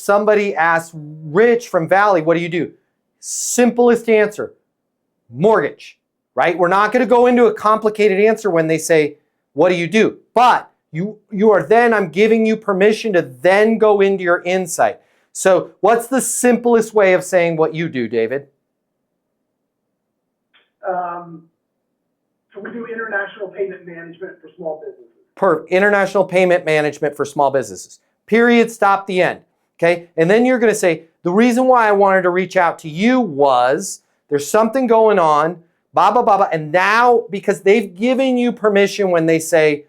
somebody asks Rich from Valley, what do you do? Simplest answer, mortgage, right? We're not going to go into a complicated answer when they say, what do you do? But you are then, I'm giving you permission to then go into your insight. So what's the simplest way of saying what you do, David? So we do international payment management for small businesses. International payment management for small businesses. Period, stop, the end. Okay? And then you're going to say, the reason why I wanted to reach out to you was there's something going on, blah, blah, blah, blah. And now, because they've given you permission when they say,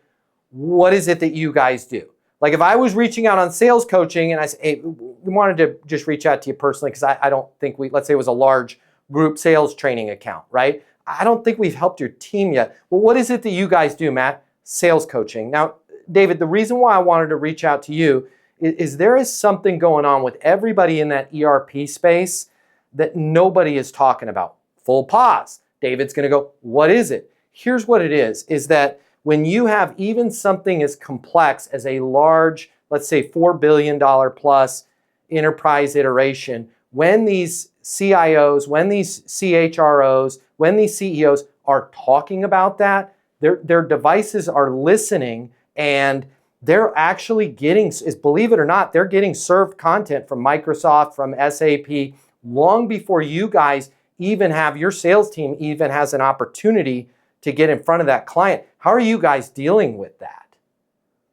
what is it that you guys do? Like if I was reaching out on sales coaching and I say, hey, we wanted to just reach out to you personally because I don't think let's say it was a large group sales training account, right? I don't think we've helped your team yet. Well, what is it that you guys do, Matt? Sales coaching. Now, David, the reason why I wanted to reach out to you is there is something going on with everybody in that ERP space that nobody is talking about. Full pause. David's going to go, what is it? Here's what it is that when you have even something as complex as a large, let's say $4 billion plus enterprise iteration, when these CIOs, when these CHROs, when these CEOs are talking about that, their devices are listening and they're actually getting, believe it or not, they're getting served content from Microsoft, from SAP, long before you guys even have, your sales team even has an opportunity to get in front of that client. How are you guys dealing with that,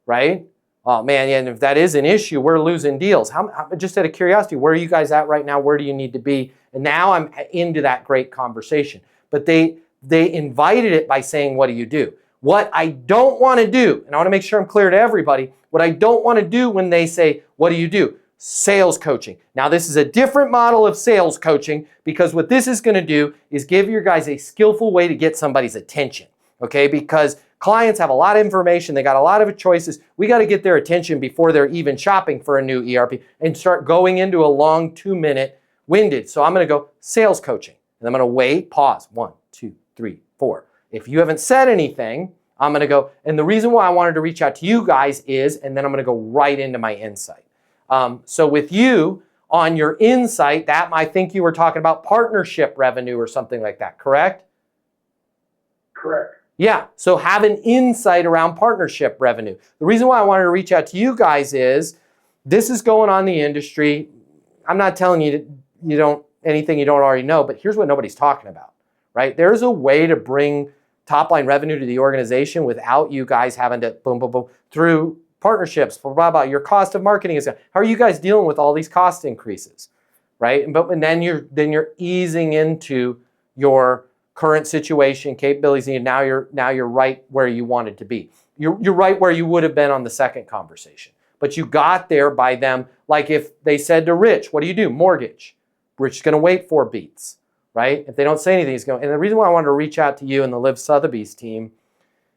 right? Oh man, yeah, and if that is an issue, we're losing deals. Just out of curiosity, where are you guys at right now? Where do you need to be? And now I'm into that great conversation. But they invited it by saying, what do you do? What I don't want to do, and I want to make sure I'm clear to everybody, what I don't want to do when they say, what do you do? Sales coaching. Now this is a different model of sales coaching because what this is going to do is give your guys a skillful way to get somebody's attention, okay? Because clients have a lot of information, they got a lot of choices. We got to get their attention before they're even shopping for a new ERP and start going into a long 2-minute winded. So I'm going to go sales coaching and I'm going to wait, pause, 1, 2, 3, 4. If you haven't said anything, I'm going to go, and the reason why I wanted to reach out to you guys is, and then I'm going to go right into my insight. So with you on your insight, that I think you were talking about partnership revenue or something like that, correct? Correct. Yeah, so have an insight around partnership revenue. The reason why I wanted to reach out to you guys is this is going on in the industry. I'm not telling you anything you don't already know, but here's what nobody's talking about, right? There's a way to bring top line revenue to the organization without you guys having to boom, boom, boom, through partnerships, blah, blah, blah. Your cost of marketing is, how are you guys dealing with all these cost increases, right? And then you're easing into your current situation, capabilities, and now you're right where you wanted to be. You're right where you would have been on the second conversation. But you got there by them, like if they said to Rich, what do you do? Mortgage. Rich is going to wait 4 beats, right? If they don't say anything, he's going. And the reason why I wanted to reach out to you and the Live Sotheby's team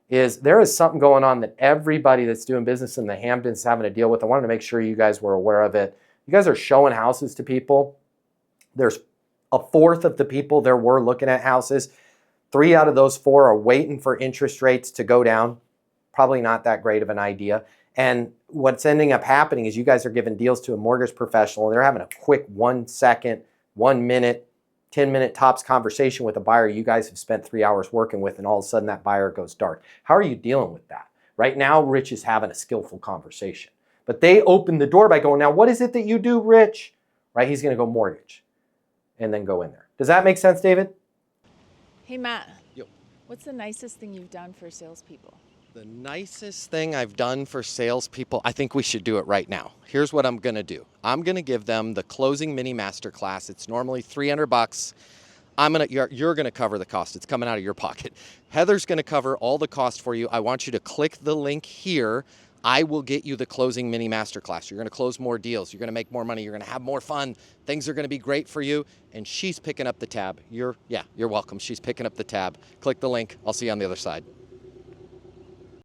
is there is something going on that everybody that's doing business in the Hamptons is having to deal with. I wanted to make sure you guys were aware of it. You guys are showing houses to people. There's a fourth of the people there were looking at houses. 3 out of those 4 are waiting for interest rates to go down. Probably not that great of an idea. And what's ending up happening is you guys are giving deals to a mortgage professional and they're having a quick 1 second, 1 minute, 10-minute tops conversation with a buyer you guys have spent 3 hours working with, and all of a sudden that buyer goes dark. How are you dealing with that? Right now, Rich is having a skillful conversation. But they opened the door by going, now what is it that you do, Rich? Right, he's going to go mortgage and then go in there. Does that make sense, David? Hey, Matt. Yep. What's the nicest thing you've done for salespeople? The nicest thing I've done for salespeople, I think we should do it right now. Here's what I'm going to do. I'm going to give them the closing mini masterclass. It's normally $300. You're going to cover the cost. It's coming out of your pocket. Heather's going to cover all the cost for you. I want you to click the link here. I will get you the closing mini masterclass. You're going to close more deals. You're going to make more money. You're going to have more fun. Things are going to be great for you. And she's picking up the tab. You're welcome. She's picking up the tab. Click the link. I'll see you on the other side.